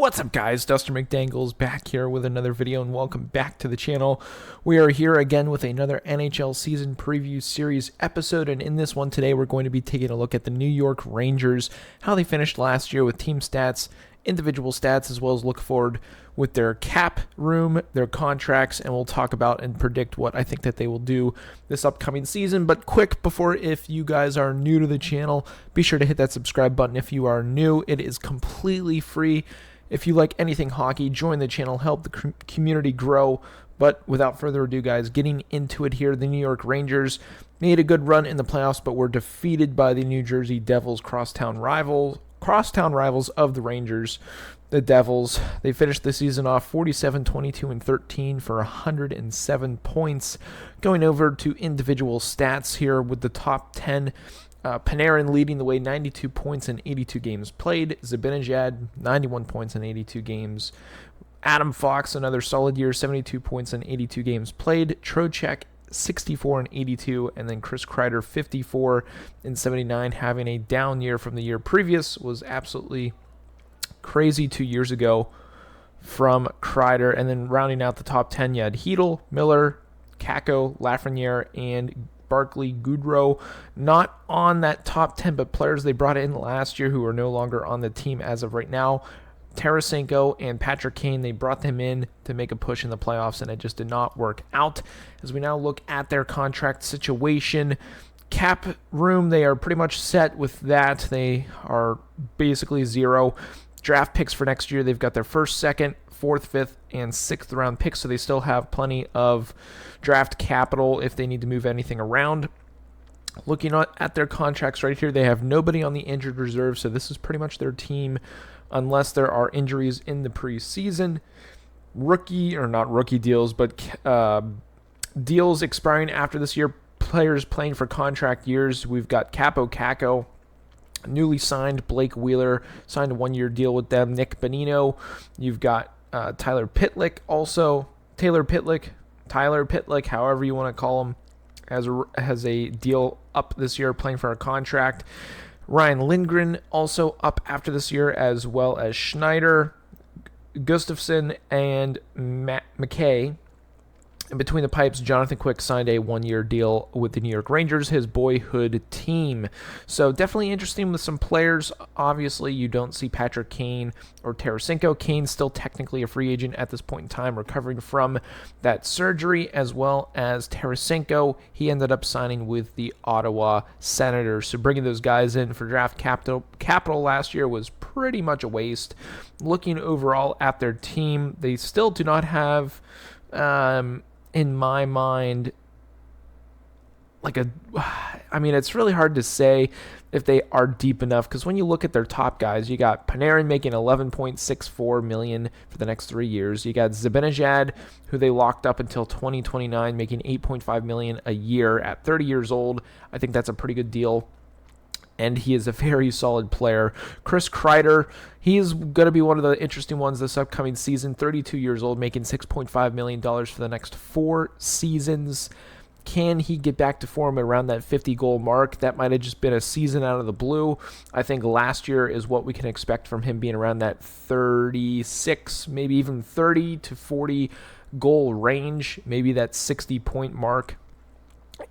What's up, guys? Duster McDangles back here with another video, and welcome back to the channel. We are here again with another NHL season preview series episode, and in this one today we're going to be taking a look at the New York Rangers, how they finished last year with team stats, individual stats, as well as look forward with their cap room, their contracts, and we'll talk about and predict what I think that they will do this upcoming season. But quick, before, if you guys are new to the channel, be sure to hit that subscribe button if you are new. It is completely free. If you like anything hockey, join the channel, help the community grow. But without further ado, guys, getting into it here, the New York Rangers made a good run in the playoffs, but were defeated by the New Jersey Devils, crosstown rivals of the Rangers, the Devils. They finished the season off 47, 22, and 13 for 107 points. Going over to individual stats here with the top 10, Panarin leading the way, 92 points in 82 games played. Zibanejad, 91 points in 82 games. Adam Fox, another solid year, 72 points in 82 games played. Trocheck, 64 and 82, and then Chris Kreider, 54 and 79, having a down year from the year previous. Was absolutely crazy 2 years ago from Kreider. And then rounding out the top 10, you had Hedl, Miller, Kakko, Lafreniere, and Barkley, Goodrow. Not on that top 10, but players they brought in last year who are no longer on the team as of right now. Tarasenko and Patrick Kane, they brought them in to make a push in the playoffs, and it just did not work out. As we now look at their contract situation, cap room, they are pretty much set with that. They are basically zero. Draft picks for next year, they've got their first, second, fourth, fifth, and sixth round picks, so they still have plenty of draft capital if they need to move anything around. Looking at their contracts right here, they have nobody on the injured reserve, so this is pretty much their team unless there are injuries in the preseason. Not rookie deals, but deals expiring after this year, players playing for contract years. We've got Kakko, newly signed. Blake Wheeler signed a one-year deal with them. Nick Bonino. You've got Tyler Pitlick, however you want to call him, has a deal up this year playing for a contract. Ryan Lindgren also up after this year, as well as Schneider, Gustafsson, and McKay. And between the pipes, Jonathan Quick signed a one-year deal with the New York Rangers, his boyhood team. So definitely interesting with some players. Obviously, you don't see Patrick Kane or Tarasenko. Kane's still technically a free agent at this point in time, recovering from that surgery, as well as Tarasenko. He ended up signing with the Ottawa Senators. So bringing those guys in for draft capital last year was pretty much a waste. Looking overall at their team, they still do not have in my mind, it's really hard to say if they are deep enough, because when you look at their top guys, you got Panarin making $11.64 million for the next 3 years. You got Zibanejad, who they locked up until 2029, making $8.5 million a year at 30 years old. I think that's a pretty good deal, and he is a very solid player. Chris Kreider, he's going to be one of the interesting ones this upcoming season. 32 years old, making $6.5 million for the next 4 seasons. Can he get back to form around that 50-goal mark? That might have just been a season out of the blue. I think last year is what we can expect from him, being around that 36, maybe even 30 to 40 goal range. Maybe that 60-point mark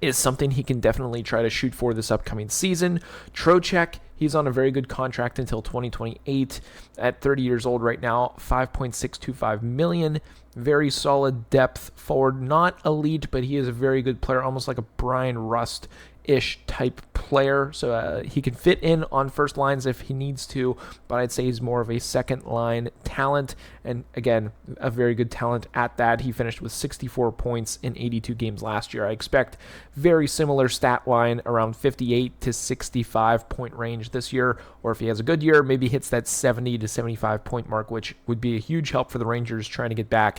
is something he can definitely try to shoot for this upcoming season. Trocheck, he's on a very good contract until 2028 at 30 years old right now, $5.625 million. Very solid depth forward, not elite, but he is a very good player, almost like a Brian Rust-ish type player. So he can fit in on first lines if he needs to, but I'd say he's more of a second line talent, and again, a very good talent at that. He finished with 64 points in 82 games last year. I expect very similar stat line, around 58 to 65 point range this year, or if he has a good year, maybe hits that 70 to 75 point mark, which would be a huge help for the Rangers trying to get back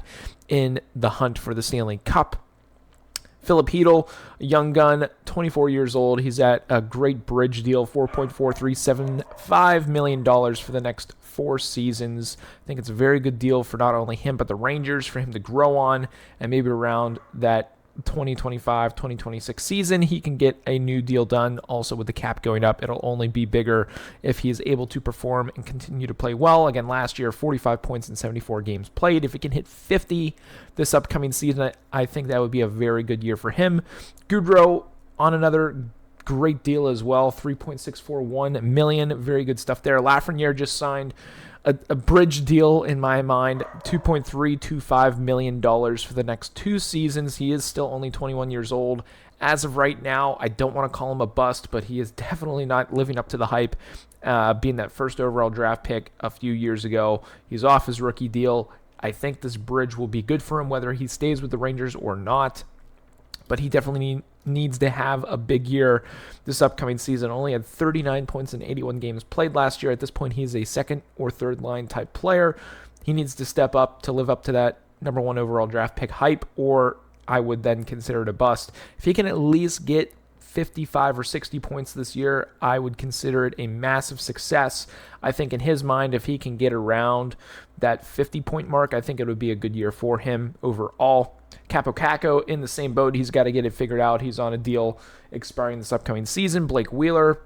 in the hunt for the Stanley Cup. Philip Hedl, a young gun, 24 years old. He's at a great bridge deal, $4.4375 million for the next 4 seasons. I think it's a very good deal for not only him, but the Rangers, for him to grow on and maybe around that 2025, 2026 season, he can get a new deal done. Also, with the cap going up, it'll only be bigger if he is able to perform and continue to play well. Again, last year, 45 points in 74 games played. If he can hit 50 this upcoming season, I think that would be a very good year for him. Goudreau on another great deal as well, $3.641 million. Very good stuff there. Lafreniere just signed a bridge deal in my mind, $2.325 million for the next 2 seasons. He is still only 21 years old. As of right now, I don't want to call him a bust, but he is definitely not living up to the hype, being that first overall draft pick a few years ago. He's off his rookie deal. I think this bridge will be good for him, whether he stays with the Rangers or not. But he definitely needs to have a big year this upcoming season. Only had 39 points in 81 games played last year. At this point, he's a second or third line type player. He needs to step up to live up to that number 1 overall draft pick hype, or I would then consider it a bust. If he can at least get 55 or 60 points this year, I would consider it a massive success. I think in his mind, if he can get around that 50-point mark, I think it would be a good year for him overall. Capo Caco in the same boat. He's got to get it figured out. He's on a deal expiring this upcoming season. Blake Wheeler,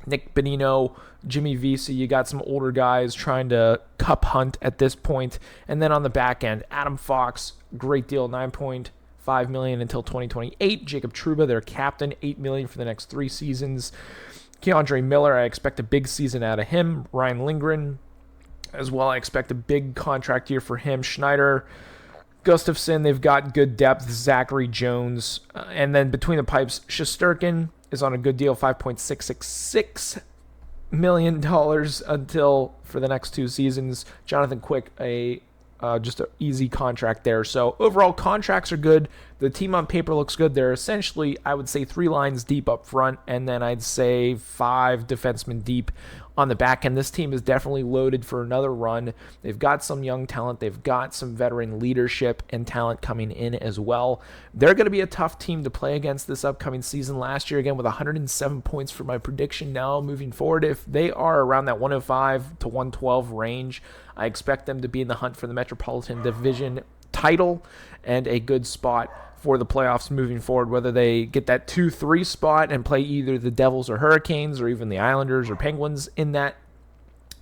Nick Bonino, Jimmy Vesey. You got some older guys trying to cup hunt at this point. And then on the back end, Adam Fox, great deal, $9.5 million until 2028. Jacob Trouba, their captain, $8 million for the next 3 seasons. Keandre Miller, I expect a big season out of him. Ryan Lindgren as well, I expect a big contract year for him. Schneider, Gustafsson, they've got good depth. Zachary Jones. And then between the pipes, Shesterkin is on a good deal, $5.666 million until for the next 2 seasons. Jonathan Quick, just an easy contract there. So overall, contracts are good. The team on paper looks good. They're essentially, I would say, 3 lines deep up front, and then I'd say 5 defensemen deep on the back end. This team is definitely loaded for another run. They've got some young talent. They've got some veteran leadership and talent coming in as well. They're going to be a tough team to play against this upcoming season. Last year, again, with 107 points for my prediction. Now, moving forward, if they are around that 105 to 112 range, I expect them to be in the hunt for the Metropolitan Division title and a good spot for the playoffs moving forward, whether they get that 2-3 spot and play either the Devils or Hurricanes or even the Islanders or Penguins in that.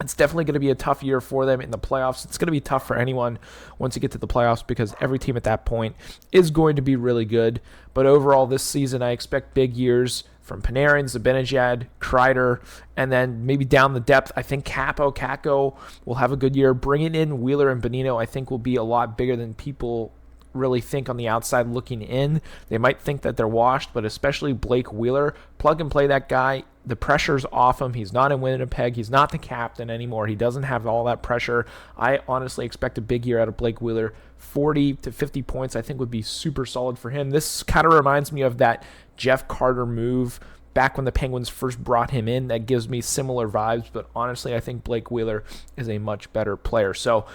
It's definitely going to be a tough year for them in the playoffs. It's going to be tough for anyone once you get to the playoffs because every team at that point is going to be really good. But overall, this season, I expect big years from Panarin, Zibanejad, Kreider, and then maybe down the depth, I think Caco will have a good year. Bringing in Wheeler and Bonino, I think, will be a lot bigger than people really think on the outside looking in. They might think that they're washed, but especially Blake Wheeler, plug and play that guy. The pressure's off him. He's not in Winnipeg. He's not the captain anymore. He doesn't have all that pressure. I honestly expect a big year out of Blake Wheeler. 40 to 50 points I think would be super solid for him. This kind of reminds me of that Jeff Carter move back when the Penguins first brought him in. That gives me similar vibes, but honestly, I think Blake Wheeler is a much better player. So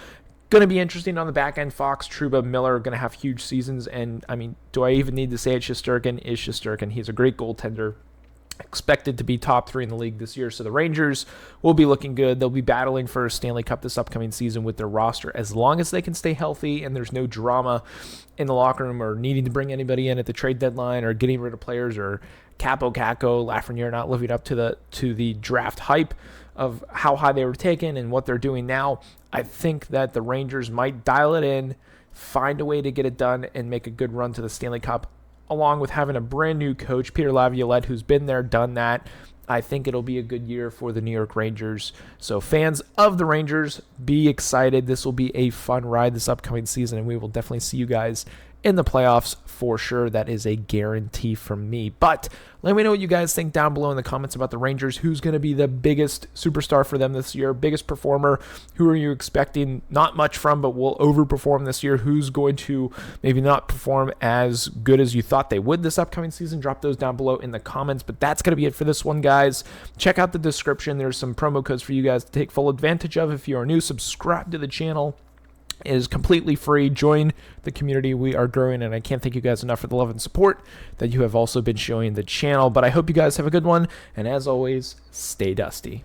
going to be interesting on the back end. Fox, Trouba, Miller are going to have huge seasons. And, I mean, do I even need to say it? Shesterkin is Shesterkin. He's a great goaltender. Expected to be top 3 in the league this year. So the Rangers will be looking good. They'll be battling for a Stanley Cup this upcoming season with their roster as long as they can stay healthy and there's no drama in the locker room or needing to bring anybody in at the trade deadline or getting rid of players or Capo Caco, Lafreniere not living up to the draft hype of how high they were taken and what they're doing now. I think that the Rangers might dial it in, find a way to get it done, and make a good run to the Stanley Cup, along with having a brand new coach, Peter Laviolette, who's been there, done that. I think it'll be a good year for the New York Rangers. So fans of the Rangers, be excited. This will be a fun ride this upcoming season, and we will definitely see you guys in the playoffs for sure. That is a guarantee from me. But let me know what you guys think down below in the comments about the Rangers. Who's going to be the biggest superstar for them this year? Biggest performer? Who are you expecting not much from but will overperform this year? Who's going to maybe not perform as good as you thought they would this upcoming season? Drop those down below in the comments. But that's going to be it for this one, guys. Check out the description. There's some promo codes for you guys to take full advantage of. If you are new, subscribe to the channel. It is completely free. Join the community. We are growing, and I can't thank you guys enough for the love and support that you have also been showing the channel. But I hope you guys have a good one, and as always, stay dusty.